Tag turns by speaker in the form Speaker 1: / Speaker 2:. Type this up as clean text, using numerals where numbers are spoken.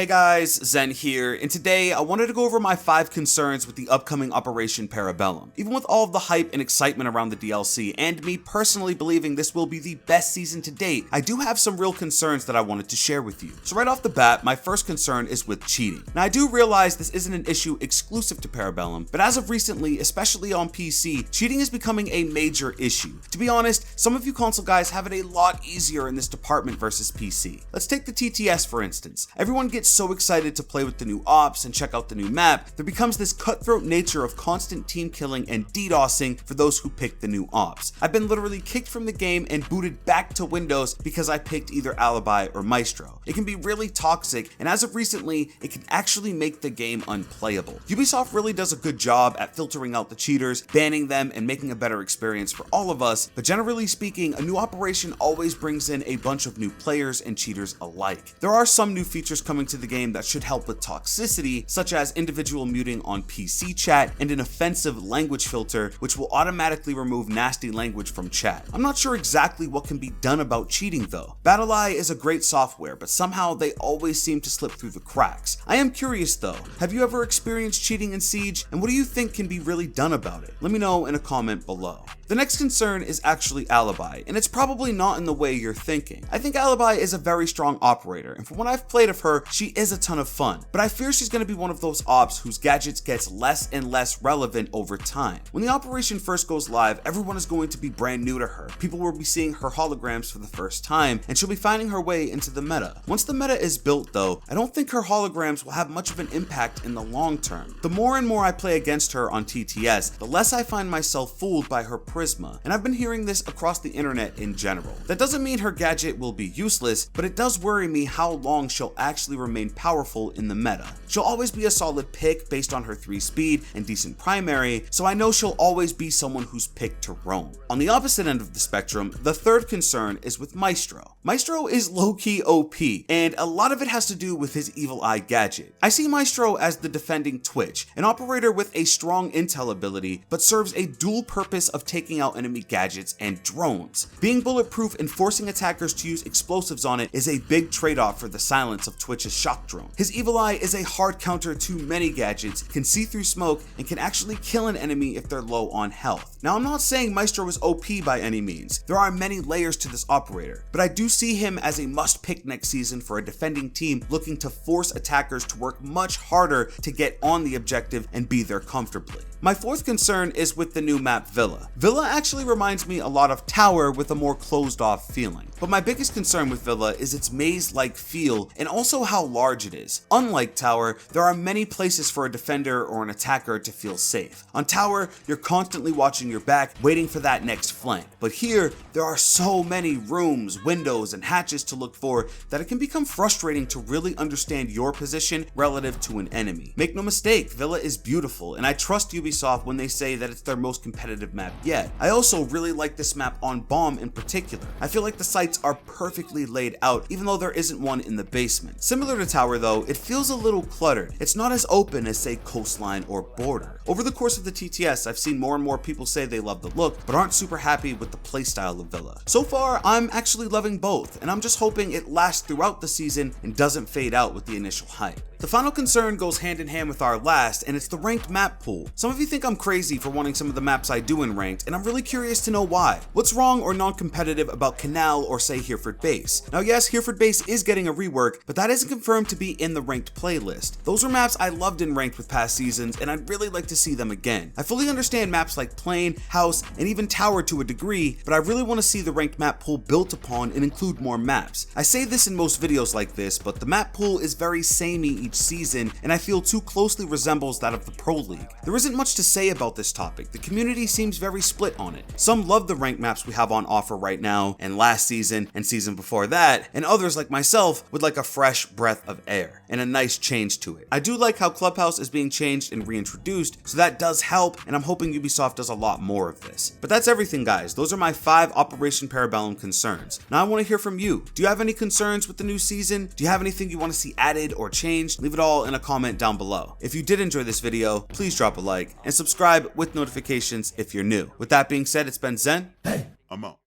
Speaker 1: Hey guys, Zen here, and today I wanted to go over my 5 concerns with the upcoming Operation Para Bellum. Even with all of the hype and excitement around the DLC, and me personally believing this will be the best season to date, I do have some real concerns that I wanted to share with you. So right off the bat, my first concern is with cheating. Now I do realize this isn't an issue exclusive to Para Bellum, but as of recently, especially on PC, cheating is becoming a major issue. To be honest, some of you console guys have it a lot easier in this department versus PC. Let's take the TTS for instance. Everyone gets so excited to play with the new ops and check out the new map, there becomes this cutthroat nature of constant team killing and DDoSing for those who pick the new ops. I've been literally kicked from the game and booted back to Windows because I picked either Alibi or Maestro. It can be really toxic, and as of recently, it can actually make the game unplayable. Ubisoft really does a good job at filtering out the cheaters, banning them, and making a better experience for all of us, but generally speaking, a new operation always brings in a bunch of new players and cheaters alike. There are some new features coming to the game that should help with toxicity, such as individual muting on PC chat and an offensive language filter, which will automatically remove nasty language from chat. I'm not sure exactly what can be done about cheating though. BattlEye is a great software, but somehow they always seem to slip through the cracks. I am curious though, have you ever experienced cheating in Siege, and what do you think can be really done about it? Let me know in a comment below. The next concern is actually Alibi, and it's probably not in the way you're thinking. I think Alibi is a very strong operator, and from what I've played of her, she is a ton of fun, but I fear she's going to be one of those ops whose gadgets gets less and less relevant over time. When the operation first goes live, everyone is going to be brand new to her. People will be seeing her holograms for the first time, and she'll be finding her way into the meta. Once the meta is built though, I don't think her holograms will have much of an impact in the long term. The more and more I play against her on TTS, the less I find myself fooled by her charisma, and I've been hearing this across the internet in general. That doesn't mean her gadget will be useless, but it does worry me how long she'll actually remain powerful in the meta. She'll always be a solid pick based on her 3 speed and decent primary, so I know she'll always be someone who's picked to roam. On the opposite end of the spectrum, the third concern is with Maestro. Maestro is low-key OP, and a lot of it has to do with his evil eye gadget. I see Maestro as the defending Twitch, an operator with a strong intel ability, but serves a dual purpose of taking out enemy gadgets and drones. Being bulletproof and forcing attackers to use explosives on it is a big trade-off for the silence of Twitch's shock drone. His evil eye is a hard counter to many gadgets, can see through smoke, and can actually kill an enemy if they're low on health. Now I'm not saying Maestro is OP by any means, there are many layers to this operator, but I do see him as a must pick next season for a defending team looking to force attackers to work much harder to get on the objective and be there comfortably. My fourth concern is with the new map Villa. Villa actually reminds me a lot of Tower with a more closed off feeling, but my biggest concern with Villa is its maze-like feel and also how large it is. Unlike Tower, there are many places for a defender or an attacker to feel safe. On Tower, you're constantly watching your back, waiting for that next flank, but here, there are so many rooms, windows, and hatches to look for that it can become frustrating to really understand your position relative to an enemy. Make no mistake, Villa is beautiful, and I trust Ubisoft when they say that it's their most competitive map yet. I also really like this map on Bomb in particular. I feel like the sites are perfectly laid out, even though there isn't one in the basement. Similar to Tower though, it feels a little cluttered. It's not as open as say Coastline or Border. Over the course of the TTS, I've seen more and more people say they love the look, but aren't super happy with the playstyle of Villa. So far, I'm actually loving both, and I'm just hoping it lasts throughout the season and doesn't fade out with the initial hype. The final concern goes hand in hand with our last, and it's the ranked map pool. Some of you think I'm crazy for wanting some of the maps I do in ranked, and I'm really curious to know why. What's wrong or non-competitive about Canal or say Hereford Base? Now yes, Hereford Base is getting a rework, but that isn't confirmed to be in the ranked playlist. Those were maps I loved in ranked with past seasons, and I'd really like to see them again. I fully understand maps like Plain, House, and even Tower to a degree, but I really want to see the ranked map pool built upon and include more maps. I say this in most videos like this, but the map pool is very samey each season, and I feel too closely resembles that of the Pro League. There isn't much to say about this topic. The community seems very split on it. Some love the ranked maps we have on offer right now, and last season, and season before that, and others like myself would like a fresh breath of air, and a nice change to it. I do like how Clubhouse is being changed and reintroduced, so that does help, and I'm hoping Ubisoft does a lot more of this. But that's everything guys, those are my 5 Operation Para Bellum concerns. Now I want to hear from you. Do you have any concerns with the new season? Do you have anything you want to see added or changed? Leave it all in a comment down below. If you did enjoy this video, please drop a like, and subscribe with notifications if you're new. With that being said, it's been Zen.
Speaker 2: Hey, I'm out.